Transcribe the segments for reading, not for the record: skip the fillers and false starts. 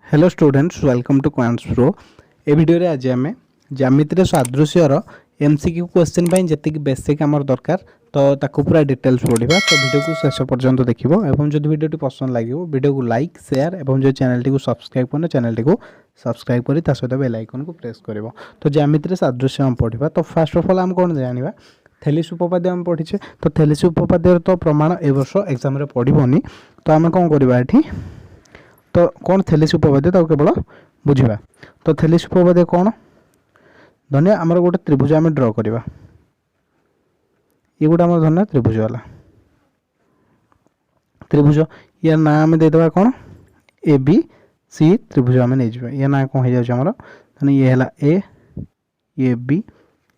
Hello students welcome to quants pro. ए video रे आज आम ज्यामिति सादृश्यर एमसीक्यू क्वेश्चन जी बेसिक आमर दरकार तो ताकू पूरा डिटेल्स पढ़ा। तो वीडियो को शेष पर्यंत देखिए और जो वीडियो पसंद लगे वीडियो को लाइक शेयर और जो चैनल टी को सब्सक्राइब करना चैनल टी को सब्सक्राइब करी सहित बेल आइकन को प्रेस कर। तो ज्यामिति सादृश्य आम पढ़ा। तो फास्ट अफ ऑल आम कौन जाना थेलिस उपपाद्य आम पढ़ीचे। तो थेलिस उपपाद्य तो प्रमाण ए वर्ष एग्जाम पढ़नी। तो आम कौन करवा ये तो कौन थेलिस उपपाद्य तो केवल बुझा। तो थेलिस उपपाद्य कौन धनिया आमर गोटे त्रिभुज आम ड्र करवा। ये गोटे आम धनिया त्रिभुज वाला त्रिभुज या ना आम देदेबा कौन ए बी सी त्रिभुज आम नहीं या ना कौन हो जामर ये है ए बी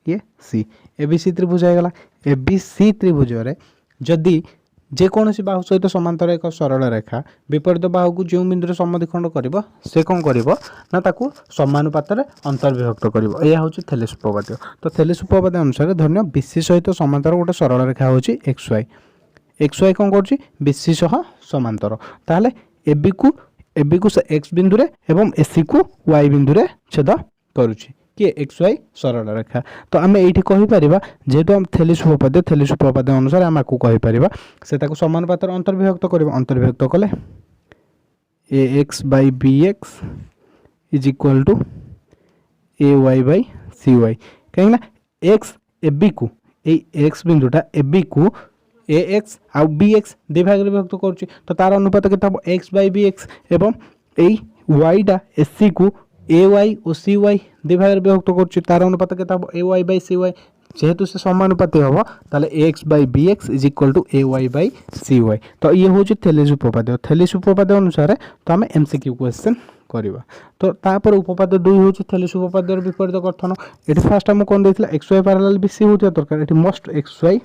ये सी ए बी सी त्रिभुज होगा। ए बी सी त्रिभुज जदि जेकोसी बाहु सहित समांतर एक सरल रेखा विपरीत बाहु को जो बिंदु समद्विखंड कर से कौन कर समानुपात अंतर्विभक्त कर यह हूँ थेलिस उपपाद्य। तो थेलिस उपपाद्य अनुसार धन्य बीसी सहित समांतर गोटे सरल रेखा हूँ एक्स वाई कौन कर बीसी सह समांतर ताहले एबी को एक्स बिंदु एवं एसी को वाई बिंदु छेद करुच्ची कि एक्स वाई सरल रेखा। तो आम ये कहीपर जेहेतु आम थेलिस उपपाद्य अनुसार आम आपको कहीपर से समानुपात अंतर्विभक्त कर अंतर्विभक्त कले A X by B X is equal to A Y by C Y कहीं एक्स एबी को एक्स बिंदुटा एबी को ए एक्स आउ बी एक्स दि भाग विभक्त करुच्ची। तो तार अनुपात के एक्स बै बी एक्स एवं ए वाईटा एसी को ए वाई और सी वाई दि भाग विभक्त करुच्ची तार अनुपात के ए वाई बै सी वाई जेहेतु से समानुपाती हम ताले X by B X is equal to A Y by C Y. तो ये हूँ थेलिस उपपाद्य। थेलिस उपपाद्य अनुसार तो आम एमसीक्यू क्वेश्चन करवा। तो तापर उपपाद्य दुई हूँ थेलिस उपपाद्य विपरीत गठन। ये फास्ट आम कौन देता एक्स वाई पैरेलल बीसी होता दरकार ये must X Y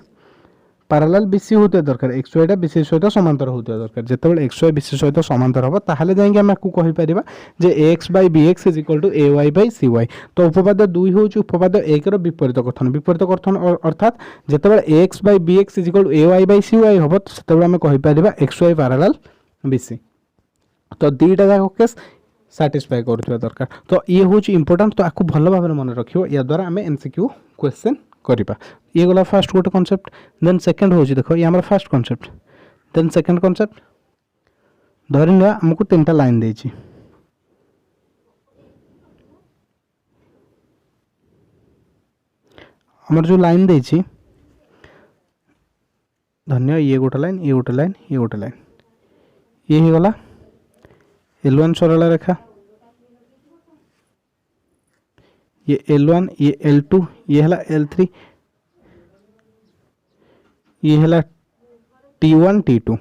parallel BC होता दरकार एक्स वाईटा बीसी सहित समांतर होता दरकार जिते एक्स वाई बीसी सहित समांतर हम ताहले जाइए आम आपको कहीपर जे X by B X is equal to A Y by C Y. तो उपपाद्य दुई हूँ उपपाद्य एक विपरीत गठन अर्थात जिते X by B X is equal to A Y by C Y हम से आम कहीपर एक्स वाई पैरेलल बीसी। तो दुईटा जाक केस साटिस्फाई कर दरकार। तो ये हूँ इंपोर्टाट। तो आपको भल भाव मन रखियो या द्वारा आम एमसीक्यू क्वेश्चन करवा। ये गला फास्ट गोटे कॉन्सेप्ट। देन सेकंड हूँ देखो ये हमारा first concept. Then second concept धरी ना आमको तीन टा लाइन देछि हमर जो लाइन देछि धन्य ये गोटे लाइन ये गोटे लाइन ये गोटे लाइन ये ही गला L1 सरल रेखा ये L1 ये L2 ये है L3 ये है T1 T2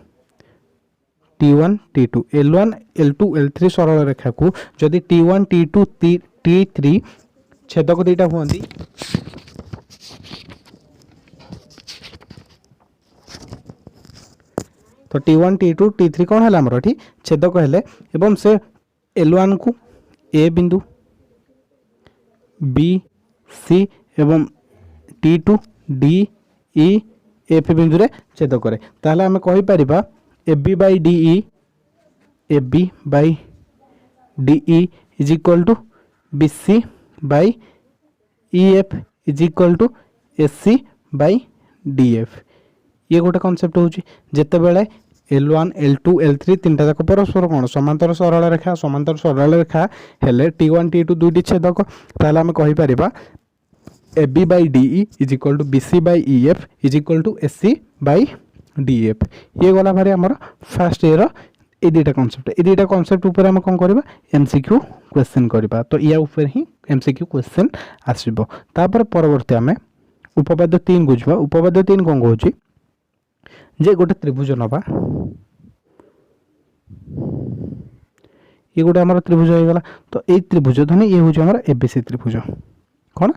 L1 L2 L3 सरल रेखा को जदि T1 T2 T3 छेदक दुईटा हुआ तो T1 T2 T3 कौन है आमर ये छेदक हेले एवं से L1 को ए बिंदु बी सी एवं T2 डी ई एफ बिंदु रे छेद करे ताहले आमे कहि परिबा A B by D E is equal to B C by E F is equal to S C by D F. ये गोटे कॉन्सेप्ट होची जेते बेले L1 L2 L3 तीनटा जाक परस्पर कौन समांतर सरल रेखा हेले T1 T2 दुईटी छेदक ताहले आमे कहि परिबा A B by D E is equal to B C by E F is equal to S C by D F. ये गला भारी आमर फास्ट ईयर ये दुईटा कॉन्सेप्ट उपर आम कौन करवा एमसीक्यू क्वेश्चन करवा। तो या ऊपर ही एमसीक्यू क्वेश्चन आसब। तापर परवर्ती आम उपपाद्य 3 को जावा। उपपाद्य 3 कौन कहूँ जे गोटे त्रिभुज नवा ये गोटे आमर त्रिभुज हो गला। तो ये त्रिभुज धनी ये हूँ आमर एबीसी त्रिभुज कौन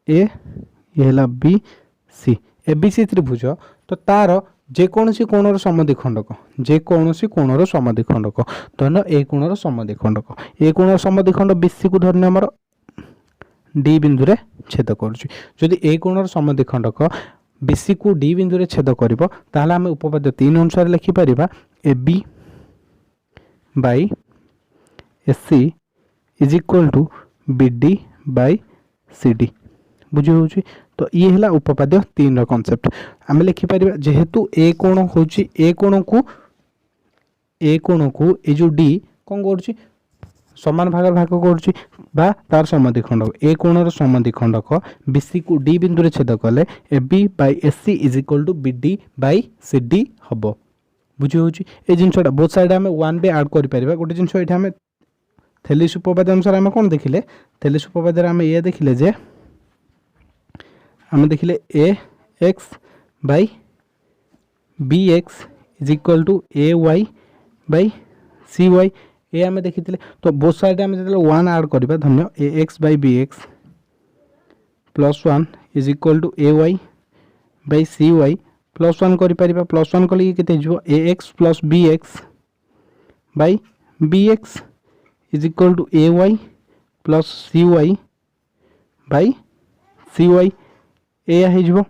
ए ये बी सी एबीसी त्रिभुज। तो तार जेकोसी कोणर समद्विखंडक धन ए कोणर समद्विखंडक ए कोणर समद्विखंड बीसी को धरने आमर डी बिंदु रे छेद करुच्ची। जदि ए कोणर समद्विखंडक बीसी को डी बिंदु रे छेद करिवो ताहले आमे उपपाद्य 3 अनुसार लिखि परिबा A B by SC is equal to BD by CD बुझी होउची। तो ये है उपपाद्य 3 कॉन्सेप्ट आम लिखिपर जेहेतु ए कोण हूँ ए कोण को ये जो डी कौन कर समान भाग भाग कर तार समद्विखंडक ए कोणर समद्विखंडक बीसी को डी बिंदु रे छेद कले A B by S C is equal to B D by C D हम बुझी होउची। ए जिनसटा बोथ साइड आम 1 बे ऐड करि परिबा। गोटे जिनस एठी आम थेलिस उपपाद्य अनुसार आम कौन देखिले थेलिस उपपाद्य आम ये देखिले जे आम देखिले A X by B X is equal to A Y by C Y ये आम देखी तो बोथ साइड आम जो 1 ऐड करवा धन्य A X by B X plus 1 is equal to A Y by C Y plus 1 कर plus 1 कले के A X plus B X by B X is equal to A Y plus C Y by C Y या हो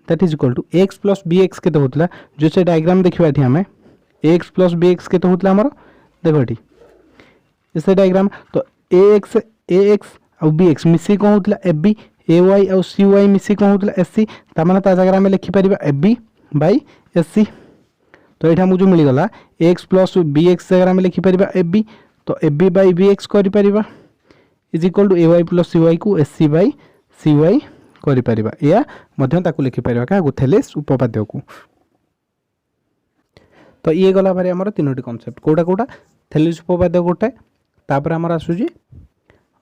that is equal to X plus B X के होता जो से diagram देखा ये आम एक्स प्लस बी एक्स के होता आमर देखो ये इस डायग्राम तो ए एक्स आउ बी एक्स मिसी कौन होता ए बी ए वाई आउ सी वाई मिसी कौन होता एस सी तार जगह आम लिखिपर A B by S C. तो ये आमको जो मिलगला एक्स प्लस बी एक्स जगह आम लिखिपर ए बी तो A B by B X कर is equal to A Y plus C Y को S C by C Y कर या लिखिपर क्या थेलिस उपपाद्य को। तो ये गला भारी आमर 3टी कॉन्सेप्ट कोटा कोटा थेलिस उपपाद्य गोटे तापर आमर आसूजी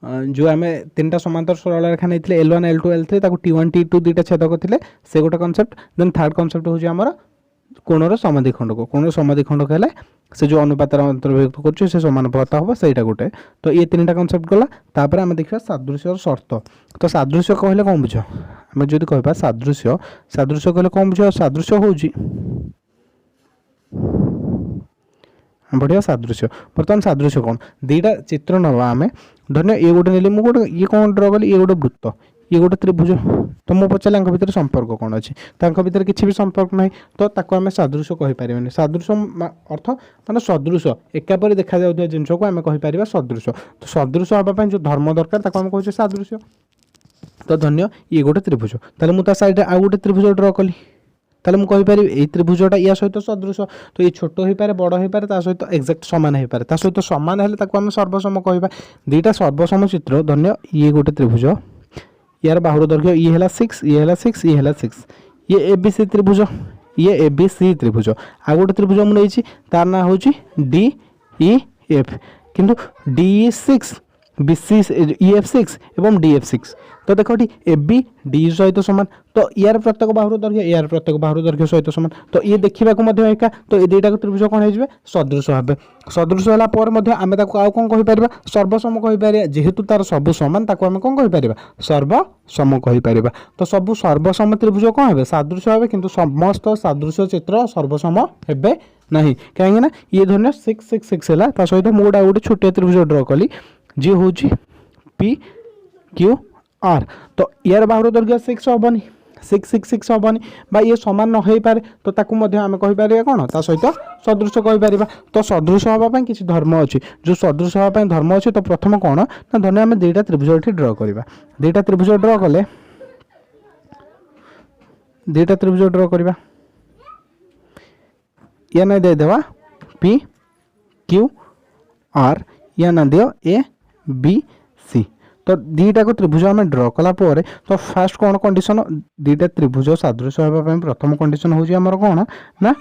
जो आम 3टा समांतर सरल रेखा नहीं L1 L2 L3 ताको T1 T2 दुईटा छेदक थे से गोटे कॉन्सेप्ट। देन थर्ड कॉन्सेप्ट हूँ आमर कोणर समद्विखंडक कोणर समद्विखंडक है से जो अनुपात अंतर्भुक्त कर समानुपात हम सहीटा गोटे। तो ये 3टा कॉन्सेप्ट गला तापर आम देखा सादृश्य शर्त। तो सादृश्य कहले कौन बुझ आम जो कह सादृश्य सादृश्य कहले कौन बुझ सादृश्य हूँ बढ़िया सादृश्य बर्तमान सादृश्य कौन दीटा चित्र नवा आम धन्य ये गोटे नेली मुझे ये कौन ड्र कली ये गोटे वृत्त ये गोटे त्रिभुज तो मुझे पचारे भितर संपर्क कौन अच्छी भितर किसी भी संपर्क ना तो ताको आम सादृश्य कहीपर सादृश्य अर्थ माने सदृश एकापरी देखा जाउଥିବା जिनस को आम कहीपर सदृश। तो सदृश हाँपाई जो धर्म दरकार ताको आम कहे सादृश्य। तो धन्य ये गोटे त्रिभुज ताले मुझे साइड आउ गोटे त्रिभुज ड्र कली ताले मुझे कहीपर ये त्रिभुजटा या सहित सदृश तो ये छोट हो पारे बड़ हो पारे सहित एक्जाक्ट सामान हो पारे सहित सामान हेल्ले आम सर्वसम कह दुईटा सर्वसम चित्र धन्य ये गोटे त्रिभुज यार बाहुर दैर्घ्य ये है 6 ये है 6 ये है 6 ये ए बी सी त्रिभुज ये ए बी सी त्रिभुज आ गोटे त्रिभुज मुझे तार ना हूँ डी ई एफ किंतु D E 6 B C E F 6 एवं डी एफ 6 तो देखो ए बी डी सहित सामान तो यार प्रत्येक बाहुर दैर्घ्य यार प्रत्येक बाहुर दैर्घ्य सहित सामान तो ये देखा एका तो ये दुईटा त्रिभुज कौन हो सदृश हे सदृश है आम आउ कौन कहीपर सर्वसम कहीपर जेहेतु तार सबू सामान आम कौन कहीपर सर्वसम कहीपर। तो सबू सर्वसम त्रिभुज कौन हे सादृश हे कि समस्त सादृश चित्र सर्वसम हे नहीं कहीं ये धरने 6 6 6 है सहित मुझे गोटे छोटिया त्रिभुज ड्र कली जी हूँ पी क्यू आर तो यार बाहुर दैर्घ्य 6 हेनी 6 6 6 हेनी बा ये सामान न हो पारे तो ताकू आम कहीपर कौन ता सहित सदृश कहीपर। तो सदृश हाँपाई किसी धर्म अच्छी जो सदृश हाँपाई धर्म अच्छी तो प्रथम कौन ना धन्य आम 2टा त्रिभुज ये ड्र करवा 2टा त्रिभुज ड्र कले 2टा त्रिभुज ड्र करवा या ना देदेवा पी क्यू आर या ना दियो ए बी सी। तो 2टा को त्रिभुज आम ड्र कलापर तो फास्ट कौन कंडीशन 2टा त्रिभुज सादृश हाँपाई प्रथम कंडीशन हूँ आमर कौन ना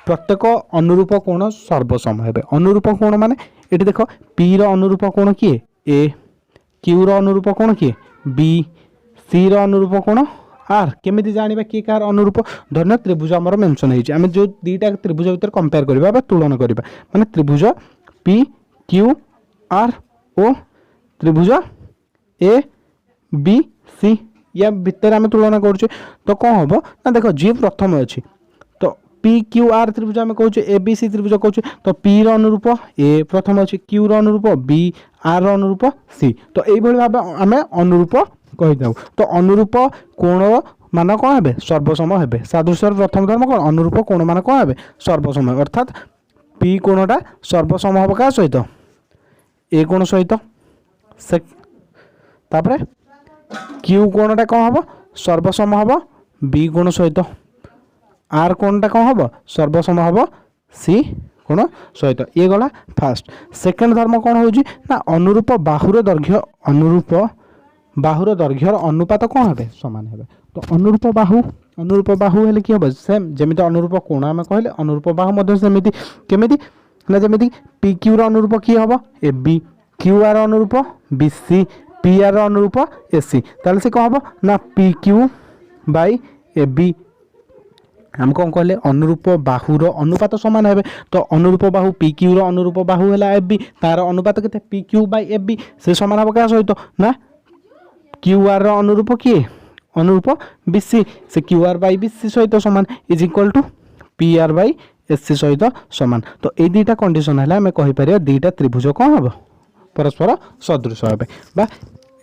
प्रत्येक अनुरूप कोण सर्वसम हे अनुरूप कोण माने ये देख पी अनुरूप कोण किए ए क्यू अनुरूप कोण किए बी सी अनुरूप कोण आर केमी जाना किए कार अनुरूप धन्य त्रिभुज आमर मेंशन होम जो 2टा त्रिभुज भर कंपेयर करवा तुलन करवा माने त्रिभुज पी क्यू आर ओ त्रिभुज ए बी सी या भितर आम तुलना करुचे तो कौन हम ना देख जी प्रथम अच्छी तो पी क्यू आर त्रिभुज आम कहे ए बी सी त्रिभुज कहे तो पी अनुरूप ए प्रथम अच्छी क्यू अनुरूप बी आर अनुरूप सी तो यही भाव आम अनुरूप कहीदे। तो अनुरूप कोण मान कौन हे सर्वसम हे सादृश्य प्रथम धर्म कौन अनुरूप कोण मान कौन हे सर्वसम अर्थात पी कोणटा सर्वसम हम क्या सहित ए कोण सहित तापरे क्यू कोणटा कौन हम सर्वसम हम बी कोण सहित आर कोणटा कौन हम सर्वसम हम सी कोण सहित ये गला फास्ट। सेकेंड धर्म कौन हो ना अनुरूप बाहुर दैर्घ्यर अनुपात कौन है समान है। तो अनुरूप बाहु हेले कि हम सेम जमी अनुरूप कोण आम कहले अनुरूप बाहु सेमती केमिति ना जमी पी क्यू अनुरूप किए हम ए बी क्यू आर अनुरूप बी सी पी आर अनुरूप ए सी ताल से कौन हम ना P Q by A B हम कौन कहले अनुरूप बाहुर अनुपात समान है। तो अनुरूप बाहु पी क्यू अनुरूप बाहु है एफ बी तार अनुपात के P Q by F B से समान हम क्या सहित ना क्यू आर अनुरूप किए अनुरूप बी सी से Q R by B C सहित समान is equal to P R by S C सहित समान। तो ये दुईटा कंडीशन है आम कहीपर दुईटा त्रिभुज कौन हम परस्पर सदृश हे बा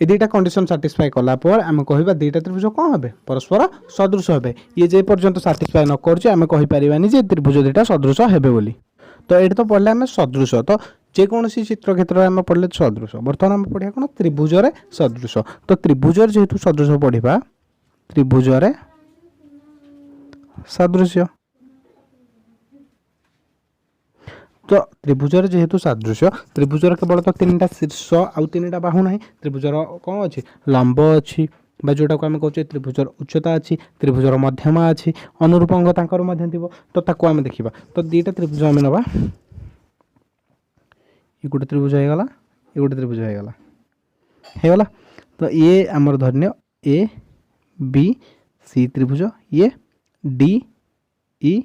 ये दुईटा कंडीशन साटिस्फाई कलापर आम कह दुईटा त्रिभुज कौन हे परस्पर सदृश हे। ये जे पर्यंत साटिस्फाई न करें कहीपर जे त्रिभुज दुईटा सदृश हे बोली। तो ये तो पढ़ले आम सदृश तो जेकोसी चित्र क्षेत्र में आम पढ़ले सदृश बर्तमान आम पढ़ा कौन त्रिभुज सदृश। तो त्रिभुज जेहेतु सदृश पढ़ा त्रिभुज सादृश्य तो त्रिभुज जेहेतु सादृश्य त्रिभुज केवल तो तीन शीर्ष आउ तीन बाहु ना त्रिभुजर कौन अच्छी लंब अच्छी जोटा को आम कहे त्रिभुजर उच्चता अच्छी त्रिभुजर मध्यमा अच्छी अनुरूप अंग तांकर मध्य थी तो आम देखा। तो दुईटा त्रिभुज आम नवा ये गोटे त्रिभुज होगा ये गोटे त्रिभुज होगा तो ये आमर धन्य ए बी सी त्रिभुज ये डी ई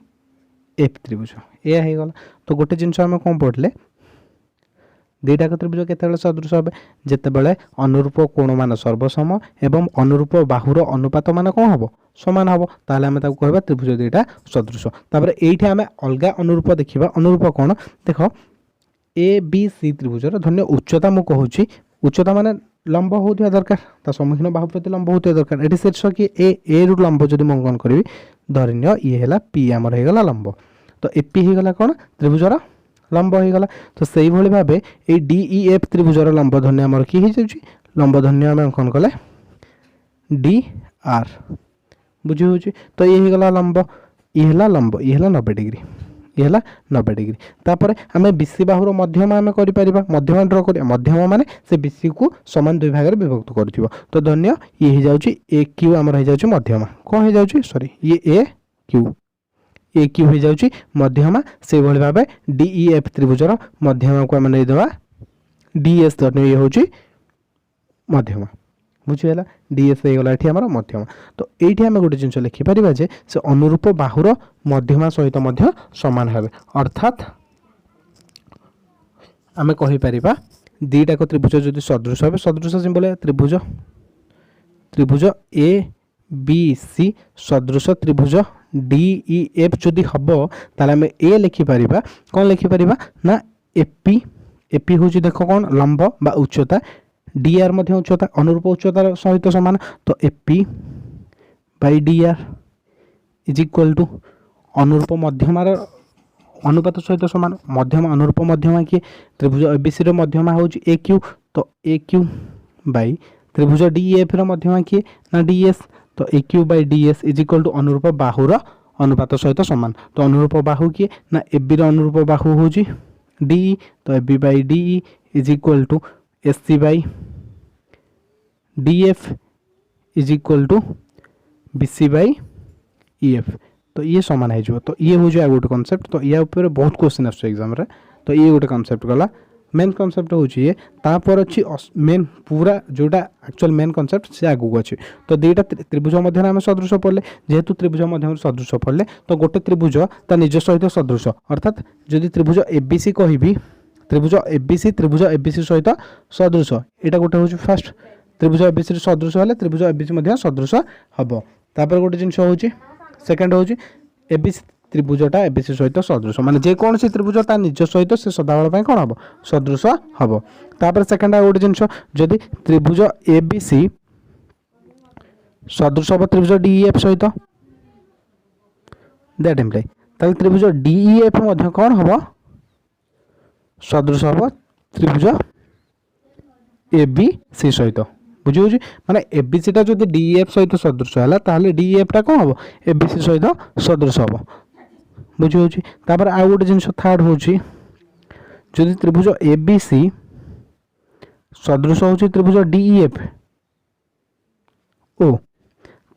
एफ त्रिभुज यह होगा। तो गोटे जिनस आम कौन पढ़ले दुईटा त्रिभुज केते सदृश हे जितेबाला अनुरूप कोण मान सर्वसम एवं अनुरूप बाहुर अनुपात मान कौन हम समान हम ताले आम कह त्रिभुज दुईटा सदृश। तापर ये आम अलग अनुरूप देखा अनुरूप कौन देख ए बी सी त्रिभुजर धन्य उच्चता मु कहूँ उच्चता माने लंब होता दरकार ता सम्मुखीन बाहु प्रति लंब होता दरकार ये शीर्ष कि ए रु लंब जब मंकन करी धरन्य ये है पी आमर होगा लंब तो एपी होगा कौन त्रिभुजर लंब होगा। तो से भाई भाव ये डी ई एफ त्रिभुजर लंब धन्य आमर कि लंब धन्य आम अंकन कले डी आर बुझी हो। तो ये होगा लंब ये है लंब ये है 90 डिग्री ये है 90 डिग्री। तापर आम बीसी बाहुर मध्यमा आम कर मध्यमा ड्र कर मध्यमा माने से बीसी को समान दुई भाग में विभक्त कर। तो धन्य ये हो जाए ए क्यू आमर हो जाए मध्यमा कौन हो जाए सॉरी ये ए क्यू हो जाए मध्यमा से भाई भाव डी ई एफ त्रिभुजर मध्यमा को आम नहींदेवा डी एस धन्य ये हूँ मध्यमा बुझीगला डी एस होगा ये आम मध्यमा। तो ये आम गोटे जिन लिखिपर जे से अनुरूप बाहुर मध्यमा सहित सामान है अर्थात आम कहीपर दुईटा त्रिभुज जो सदृश हे सदृश सिंबल त्रिभुज त्रिभुज ए बी सी सदृश त्रिभुज डी ई एफ जदि हम ताले आम ए लिखिपर कौन लिखिपर ना एपी एपी हूँ देख कौन लंब बा उच्चता डी आर मध्य उच्चता अनुरूप उच्चतार सहित सामान। तो AP by D R is equal to अनुरूप मध्यमार अनुपात सहित सामान मध्यमा अनुरूप मध्यमा किए त्रिभुज एबीसी मध्यमा हूँ ए क्यू तो ए क्यू बाई त्रिभुज डी एफ मध्यमा किए ना डी एस तो A Q by D S is equal to अनुरूप बाहुर अनुपात सहित सामान। तो अनुरूप बाहु किए ना ए बी अनुरूप बाहु हूँ डी तो A B by D is equal to S C by D F is equal to B C by E F तो ये सामान हो। तो ये हूँ आ गोटे कनसेप्ट। तो या ऊपर बहुत क्वेश्चन आस एग्जाम रे तो ये गोटे कनसेप्ट गला मेन कनसेप्ट हूँ ये तापर अच्छी मेन पूरा जोटा एक्चुअल मेन कनसेप्ट से आगू अच्छी। तो दुईटा त्रिभुज मध्य आम सदृश पढ़ले जेहेतु त्रिभुज मध्य सदृश पढ़ले तो गोटे त्रिभुज ता निज सहित सदृश अर्थात जदि त्रिभुज एबीसी कहि त्रिभुज एबीसी सहित सदृश यहाँ गोटे हूँ फास्ट त्रिभुज एबीसी सदृश है त्रिभुज एबीसी सदृश हम। तापर गोटे जिन हूँ सेकेंड हूँ एबीसी त्रिभुजटा एबीसी सहित सदृश माने जेकोसी त्रिभुज ता निज सहित से सदाबेल कौन हम सदृश हम। तापर सेकेंड गोटे जिन जदि त्रिभुज एबीसी सदृश हम त्रिभुज डीईएफ सहित दैट इम्प्लाई ताले त्रिभुज डीईएफ कौन हम सदृश हम त्रिभुज ए बी सी सहित बुझी होची माने ए बी सी टा जदि डी एफ सहित सदृश हला ताहले डी एफ टा कोन हबो ए बी सी सहित सदृश हबो बुझी होची तापर आ गोटे जिंस थर्ड होची जदि त्रिभुज ए बी सी सदृश होची त्रिभुज डी एफ ओ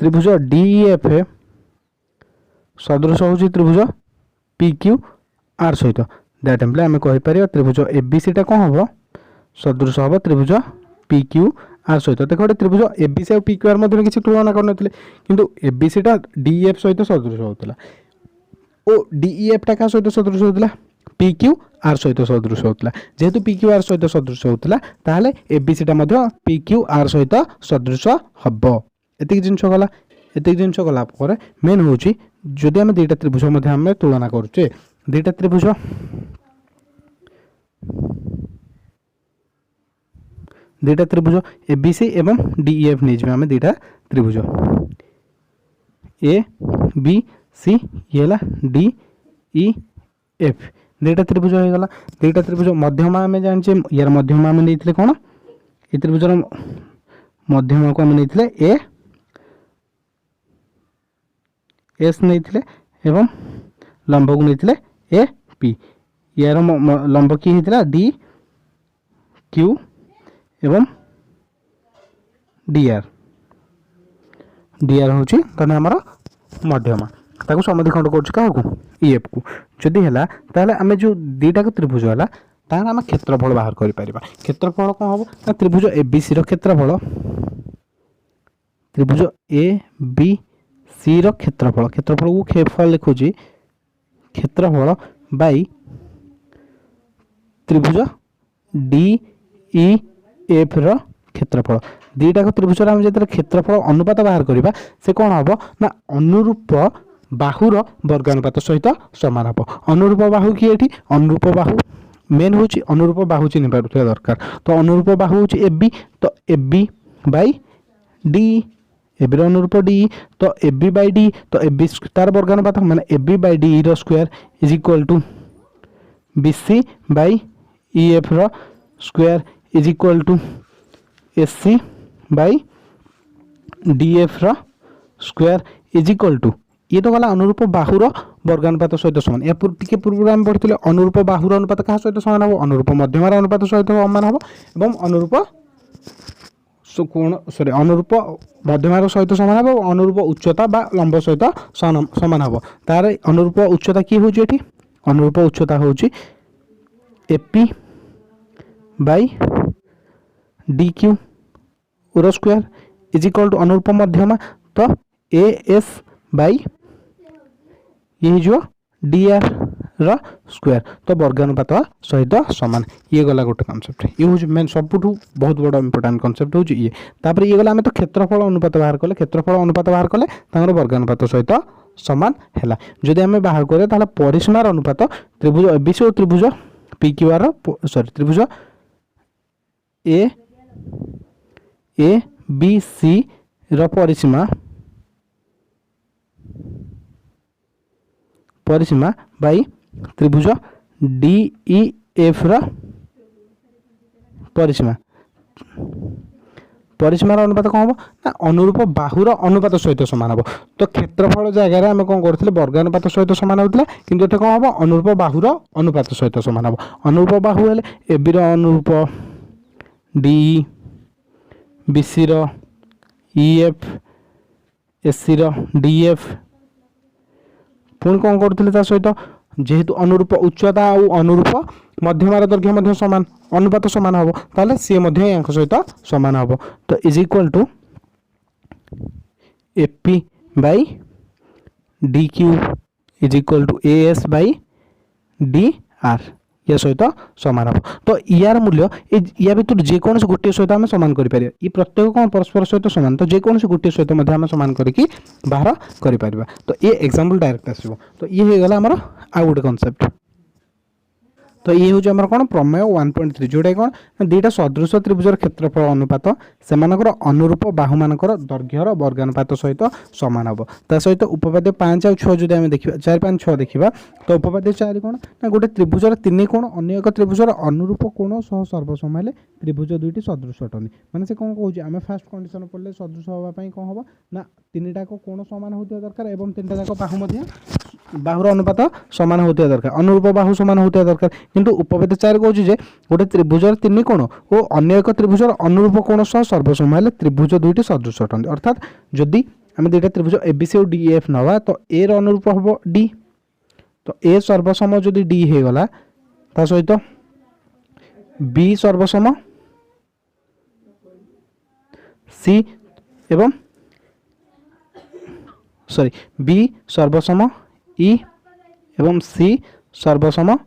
त्रिभुज डी एफ सदृश होची त्रिभुज पी क्यू आर सहित दैट एम्प्ले आम कहि परिया त्रिभुज ए बी सी टा कोन हबो सदृश हबो त्रिभुज पी क्यू आर सहित देखो त्रिभुज ए बी सी और पी क्यू आर मध्य किसी तुलना करनथिले किंतु ए बी सी टा डी एफ सहित सदृश होतला ओ डी एफ टा का सहित सदृश होतला पी क्यू आर सहित सदृश होतला जेहेतु पी क्यू आर सहित सदृश होतला ताहले ए बी सी टा मध्य पी क्यू आर सहित सदृश हबो एतिक जिंस गला एतिक जिंस गला पर मेन होची जदि हम दुईटा त्रिभुज मध्य हम तुलना करछे दुईटा त्रिभुज दुईटा त्रिभुज ए बी सी एवं डी एफ नहीं आम दुईटा त्रिभुज ए बी सी ये डी ई एफ दुईटा त्रिभुज हो गला दुईटा त्रिभुज मध्यमा आम जाने यार मध्यमा आम नहीं कौन ये त्रिभुजर मध्यमा को आम नहीं ए एस नहीं एवं लंब को नहीं ए पी यार लंब कि होता डी क्यू एवं डी आर हूँ ताने आमर मध्यमा ताको समद्विखंड कर ई एफ को जदि है ताहले आम जो दुईटा त्रिभुज है ताहले आम क्षेत्रफल बाहर कर पारिबा क्षेत्रफल कौन हम ना त्रिभुज ए बी सी क्षेत्रफल त्रिभुज ए बी सी क्षेत्रफल क्षेत्रफल को क्षेत्रफल लिखुची क्षेत्रफल बाई त्रिभुज डी ई एफ क्षेत्रफल दुईटा त्रिभुज आम जो क्षेत्रफल अनुपात बाहर करवा से कौन हम ना अनुरूप बाहुर वर्गानुपात सहित सामान हम अनुरूप बाहु किए ये अनुरूप बाहु मेन हूँ अनुरूप बाहु चिन्ह पार्थिया दरकार तो अनुरूप बाहु हूँ ए बी तो A B by D A B अनुरूप डी तो ए बी बाई डी तो ए बी तार वर्गानुपात माने A B by D whole square is equal to B C by E F whole square is equal to S C by D F whole square is equal to ये तो गला अनुरूप बाहुर वर्गानुपात सहित सामान या टिके पूर्व आम पढ़ी अनुरूप बाहुर अनुपात क्या सहित सामान हम अनुरूप मध्यमार अनुपात सहित समान हम एवं अनुरूप कोण सॉरी अनुरूप मध्यमार सहित सामान हम अनुरूप उच्चता बा लंब सहित सामान हम तार अनुरूप उच्चता कि हूँ ये अनुरूप उच्चता हूँ AP by D Q whole square is equal to अनुरूप मध्यमा तो ए एस बाई ये जो डी आर रो स्क्वायर तो वर्गानुपात सहित सामान ये गला गोटे कनसेप्ट ये हूँ मेन सबुठ बहुत बड़ा इंपोर्टाट कनसेप्ट हूँ ये तापर ये गला आम तो क्षेत्रफल अनुपात बाहर कले क्षेत्रफल अनुपात बाहर कले तांगर वर्गानुपात सहित सामान है जदि आम बाहर करें ताहले परिसीमार अनुपात त्रिभुज एबीसी और त्रिभुज पी क्यू आर सॉरी त्रिभुज ए बी सी रो परिसीमा बाई त्रिभुज डी ई एफ रो परिसीमार अनुपात कौन हम ना अनुरूप बाहुर अनुपात सहित सामान हम तो क्षेत्रफल जगह आम कौन करते वर्गानुपात सहित सामान होता किंतु ये कौन हम अनुरूप बाहुर अनुपात सहित सामान हम अनुरूप बाहु हेले ए बी रो अनुरूप डी बी सी रो E F S C rho D F पुणी कौन करते सहित जेहेतु अनुरूप उच्चता और अनुरूप मध्यमार दैर्घ्य सामान अनुपात सामान हम ताले सी सहित सामान हम तो is equal to AP by D Q is equal to A S by D R या सहित सामान हम तो यार मूल्य या भर जेकोसी गोटे सहित आम सामान करें ये प्रत्येक कौन परस्पर सहित सामान तो जेकोसी गोटे सहित आम सामान करके बाहर कर तो ये एग्जाम्पल डायरेक्ट आसो तो ये हो गला आमर आउ गोटे कनसेप्ट तो ये हूँ आम कौन प्रमेय 1.3 जोटा कौन दुईटा सदृश त्रिभुजर क्षेत्रफल अनुपात से अनुरूप बाहु मानकर दैर्घ्यर वर्गानुपात सहित सामान हम ता सहित उपपाद्य 5 और 6 जो देखा 4 5 6 देखा तो उपपाद्य 4 कौन ना गोटे त्रिभुजर 3 कोण अन्य एक त्रिभुजर अनुरूप कोण सह सर्वसम हेले त्रिभुज दुईटी सदृश अटनी माने से कौन कहूँ आम फास्ट कंडीशन पढ़ले सदृश हाँपाई कौन हम ना 3टा कोण सामान होता दरकार और 3टा जाक बाहु बाहुर अनुपात सामान होता दरकार अनुरूप बाहु सामान होता दरकार किंतु उपपाद्य 4 कहूँ जे गोटे त्रिभुजर 3 कोण और अन्य एक त्रिभुजर अनुरूप कोण सह सर्वसम हेले त्रिभुज दुईटी सदृश अटनी अर्थात जदि आम दुईटा त्रिभुज एबीसी और डीएफ नवा तो ए र अनुरूप हम डी तो ए सर्वसम जदि डी हो गला ता सहित बी सर्वसम सी एवं सॉरी बी सर्वसम ई एवं सी सर्वसम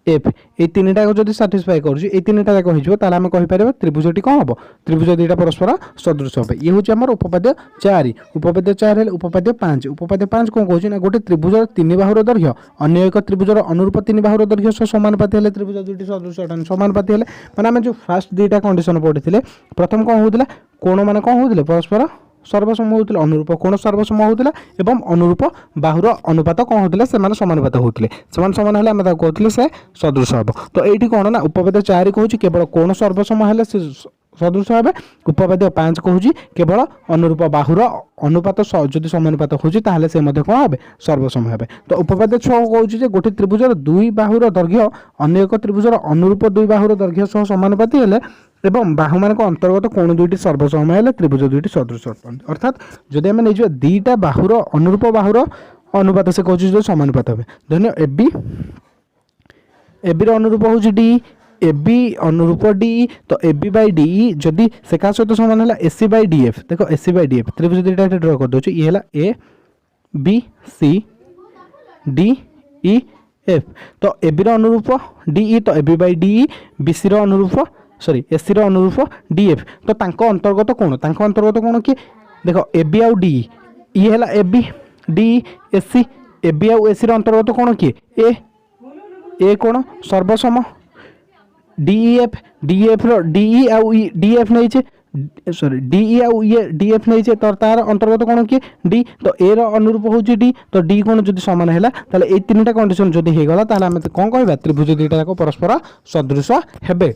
एफ ये 3टा जब साटिस्फाई कर3टा जाक होमें कहीपर त्रिभुजटी कौन हम त्रिभुज दुईटा परस्पर सदृश हे ये हूँ आम उपपाद्य 4 उपपाद्य 4 है उपपाद्य 5 उपपाद्य 5 कौन कहूँ ना गोटे त्रिभुजर 3 बाहुर दैर्घ्य अन्य एक त्रिभुजर अनुरूप 3 बाहुर दैर्घ्य सह समानुपाती है त्रिभुज दुईटी सदृश अटनी समानुपाती है मैंने आम जो फास्ट दुईटा कंडीशन पढ़ी प्रथम कौन होता कोण मैंने कौन होते परस्पर सर्वसम होता अनुरूप कोण सर्वसम होता एवं अनुरूप बाहुर अनुपात कौन होता से समानुपात होते सामान है आम कहते से सदृश हम तो ये कौन ना उपपाद्य 4 कहूँ केवल कोण सर्वसम है सदृश हे उपपाद्य 5 कहूँ केवल अनुरूप बाहुर अनुपात जदि समानुपात होती कौन हे सर्वसम हे तो उपपाद्य 6 कहूँ गोटे त्रिभुजर 2 बाहुर दैर्घ्य अन्य एक त्रिभुजर अनुरूप 2 बाहुर दैर्घ्य सह समानुपाती है एवं बाहु मान अंतर्गत कोण दुईटी सर्वसम है त्रिभुज दुईटी सदृश अर्थात जदि आम नहीं दुईटा बाहुर अनुरूप बाहुर अनुपात से कहूँ जो समानुपात हे धन्य एबी एबी अनुरूप हूँ डी एबी अनुरूप डी तो एबी बाई डी जदि से क्या सहित सामान है एसी बाई डीएफ देख एसी बाई डीएफ त्रिभुज दुईटा ड्र कर दूसरी ये A B C D E F तो एबी अनुरूप डी तो एबी बाई डी बीसी अनुरूप सॉरी एसी अनुरूप डीएफ तो तांको अंतर्गत कोण किए देख एबी आउ डी ये है एबी डी एसी एबी आउ एसी अंतर्गत कोण किए ए कोण सर्वसम डीएफ डीएफ डीई आउ डीएफ नहीं सॉरी डीई आउ ये डीएफ नहीं तो तार अंतर्गत कोण किए डी तो ए अनुरूप हूँ डी तो डी कोण जब सामान है ताले ए 3टा कंडीशन जदि हो गला ताले आम कौन कहबा त्रिभुज दुईटा जाक परस्पर सदृश हेबे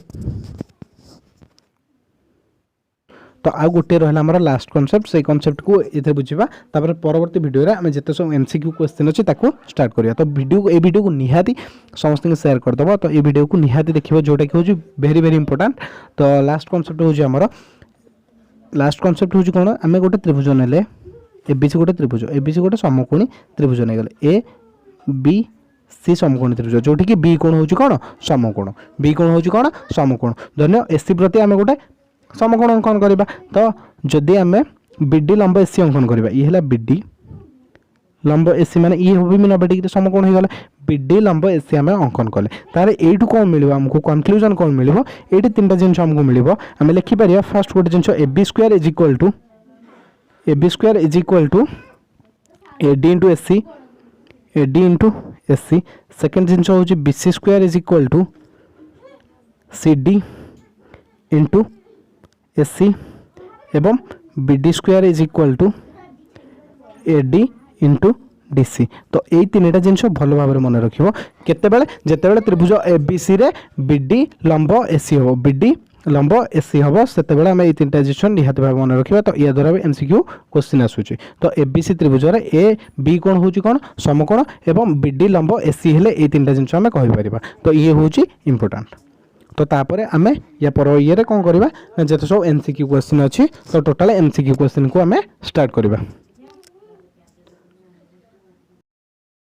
तो आउ गोटे रहा आम लास्ट कनसेप्ट से कनसेप्ट को ये बुझा तापर परवर्ती वीडियो रे आम जिते सब एमसीक्यू क्वेश्चन अच्छी स्टार्ट करिया तो वीडियो को निहाती समस्त शेयर करदेव तो ये वीडियो को निहाती देखिए जोटा कि हूँ वेरी वेरी इंपोर्टेंट तो लास्ट कनसेप्ट हूँ आमर लास्ट कनसेप्ट हूँ कौन आम गोटे त्रिभुज ने एबीसी गोटे त्रिभुज एबीसी गोटे समकोणी त्रिभुज नहीं गले ए बी सी समकोणी त्रिभुज जोटि कि बी कोण हूँ कौन समकोण बी कोण हूँ कौन समकोण धन्य एसी प्रति आम गोटे समकोण अंकन करवा तो जदि आम बीडी लंब एसी अंकन करवा ये है बीडी लंब एसी माने ये भी 90 डिग्री समकोण हो गला बीडी लंब एसी आम अंकन कले तार एठू कौन मिल आमको कनक्लूजन कौन मिल ये 3टा जिन आमको मिल आम लिखिपर फास्ट गोटे जिन A B square is equal to A D into AC A D into AC second जिन हूँ B C square is equal to C D into AC एवं B D square is equal to A D into DC तो यही 3टा जिन भल भाव में मन रखियो केतेबेले जेतेबेले त्रिभुज एबीसी रे बीडी लंब एसी हो बीडी लंब एसी हम से आम ये 3टा जिन निहत भाव मन रखा तो या द्वारा भी एमसीक्यू क्वेश्चन आसूची तो एबीसी त्रिभुज ए बी कोण हूँ कौन समकोण एवं बीडी लंब एसी हेले ये 3टा जिन आम कहीपर तो ये हूँ इंपोर्टेंट तो तापर आम या पर ये कौन करवा जिते सब एमसीक्यू क्वेश्चन अच्छी तो टोटाल एमसीक्यू क्वेश्चन को आम स्टार्ट करवा।